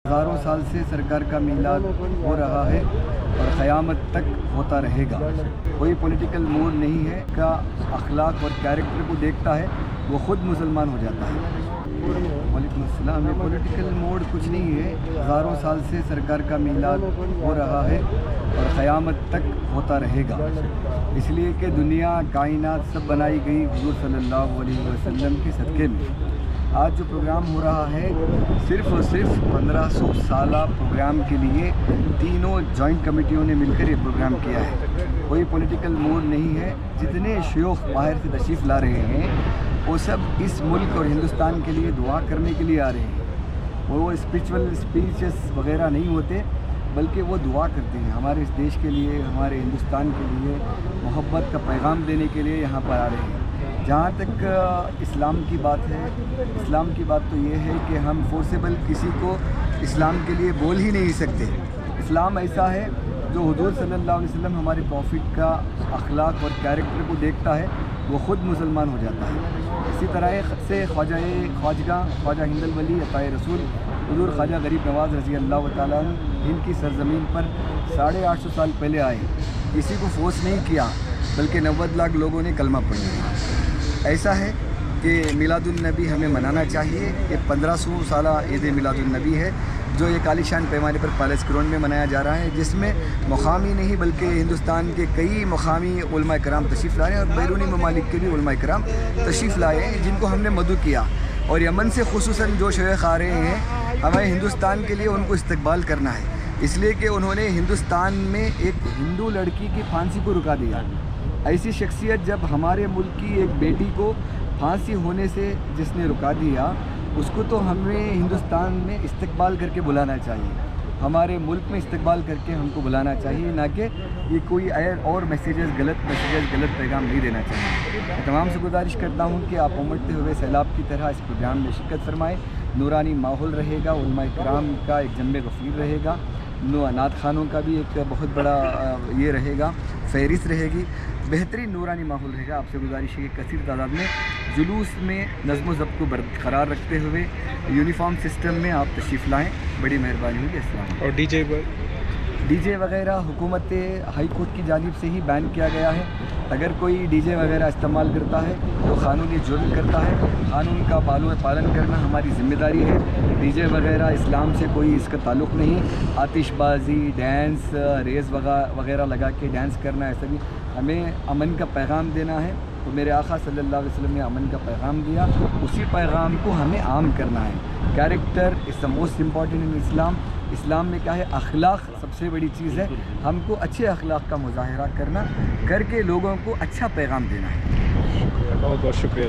ہزاروں سال سے سرکار کا میلاد ہو رہا ہے اور قیامت تک ہوتا رہے گا۔ کوئی پولیٹیکل موڈ نہیں ہے کا اخلاق اور کیریکٹر کو دیکھتا ہے وہ خود مسلمان ہو جاتا ہے۔ وعلیکم السلام۔ یہ پولیٹیکل موڈ کچھ نہیں ہے، ہزاروں سال سے سرکار کا میلاد ہو رہا ہے اور قیامت تک ہوتا رہے گا، اس لیے کہ دنیا کائنات سب بنائی گئی حضور صلی اللہ علیہ وسلم کے صدقے میں۔ آج جو پروگرام ہو رہا ہے صرف اور صرف 1500 سالہ پروگرام کے لیے تینوں جوائنٹ کمیٹیوں نے مل کر یہ پروگرام کیا ہے۔ کوئی پولیٹیکل موڈ نہیں ہے۔ جتنے شیوخ باہر سے تشریف لا رہے ہیں وہ سب اس ملک اور ہندوستان کے لیے دعا کرنے کے لیے آ رہے ہیں۔ وہ اسپریچول اسپیچز وغیرہ نہیں ہوتے بلکہ وہ دعا کرتے ہیں ہمارے اس دیش کے لیے، ہمارے ہندوستان کے لیے، محبت کا پیغام دینے کے لیے یہاں پر آ رہے ہیں۔ جہاں تک اسلام کی بات ہے، اسلام کی بات تو یہ ہے کہ ہم فورسیبل کسی کو اسلام کے لیے بول ہی نہیں سکتے۔ اسلام ایسا ہے جو حضور صلی اللہ علیہ وسلم ہمارے پروفٹ کا اخلاق اور کیریکٹر کو دیکھتا ہے وہ خود مسلمان ہو جاتا ہے۔ اسی طرح سے خواجہ ہند الولی عطائے رسول حضور خواجہ غریب نواز رضی اللہ تعالیٰ عنہ ہند کی سرزمین پر 850 سال پہلے آئے، کسی کو فورس نہیں کیا بلکہ 90 لاکھ لوگوں نے کلمہ پڑھ لیا۔ ایسا ہے کہ میلاد النبی ہمیں منانا چاہیے۔ یہ 1500 سالہ عید میلاد النبی ہے جو ایک عالیشان پیمانے پر پیلس گراؤنڈ میں منایا جا رہا ہے، جس میں مقامی نہیں بلکہ ہندوستان کے کئی مقامی علماء کرام تشریف لائے ہیں اور بیرونی ممالک کے بھی علماء کرام تشریف لائے ہیں جن کو ہم نے مدعو کیا۔ اور یمن سے خصوصاً جو شیخ آ رہے ہیں ہمیں ہندوستان کے لیے ان کو استقبال کرنا ہے، اس لیے کہ انہوں نے ہندوستان میں ایک ہندو لڑکی کی پھانسی کو رکا دیا۔ ایسی شخصیت جب ہمارے ملک کی ایک بیٹی کو پھانسی ہونے سے جس نے رکا دیا، اس کو تو ہمیں ہندوستان میں استقبال کر کے بلانا چاہیے، ہمارے ملک میں استقبال کر کے ہم کو بلانا چاہیے، نہ کہ یہ کوئی اور غلط پیغام نہیں دینا چاہیے۔ میں تمام سے گزارش کرتا ہوں کہ آپ امڑتے ہوئے سیلاب کی طرح اس پروگرام میں شرکت فرمائیں۔ نورانی ماحول رہے گا، علماء کرام کا ایک جنب غفیر رہے گا، نعت خوانوں کا بھی ایک بہت بڑا یہ رہے گا، فہرست رہے گی، بہترین نورانی ماحول رہے گا۔ آپ سے گزارش ہے کہ کثیر تعداد میں جلوس میں نظم و ضبط کو برقرار رکھتے ہوئے یونیفارم سسٹم میں آپ تشریف لائیں، بڑی مہربانی ہوگی۔ السلام علیکم۔ اور ڈی جے وغیرہ حکومت ہائی کورٹ کی جانب سے ہی بین کیا گیا ہے۔ اگر کوئی ڈی جے وغیرہ استعمال کرتا ہے تو قانونی جرم کرتا ہے، قانون کا پالن کرنا ہماری ذمہ داری ہے۔ ڈی جے وغیرہ اسلام سے کوئی اس کا تعلق نہیں۔ آتش بازی، ڈانس، ریس وغیرہ لگا کے ڈانس کرنا، ایسا بھی ہمیں امن کا پیغام دینا ہے۔ تو میرے آقا صلی اللہ علیہ وسلم نے امن کا پیغام دیا، اسی پیغام کو ہمیں عام کرنا ہے۔ Character is the most important in اسلام۔ اسلام میں کیا ہے؟ اخلاق سب سے بڑی چیز ہے۔ ہم کو اچھے اخلاق کا مظاہرہ کرنا، کر کے لوگوں کو اچھا پیغام دینا ہے۔ بہت بہت شکریہ۔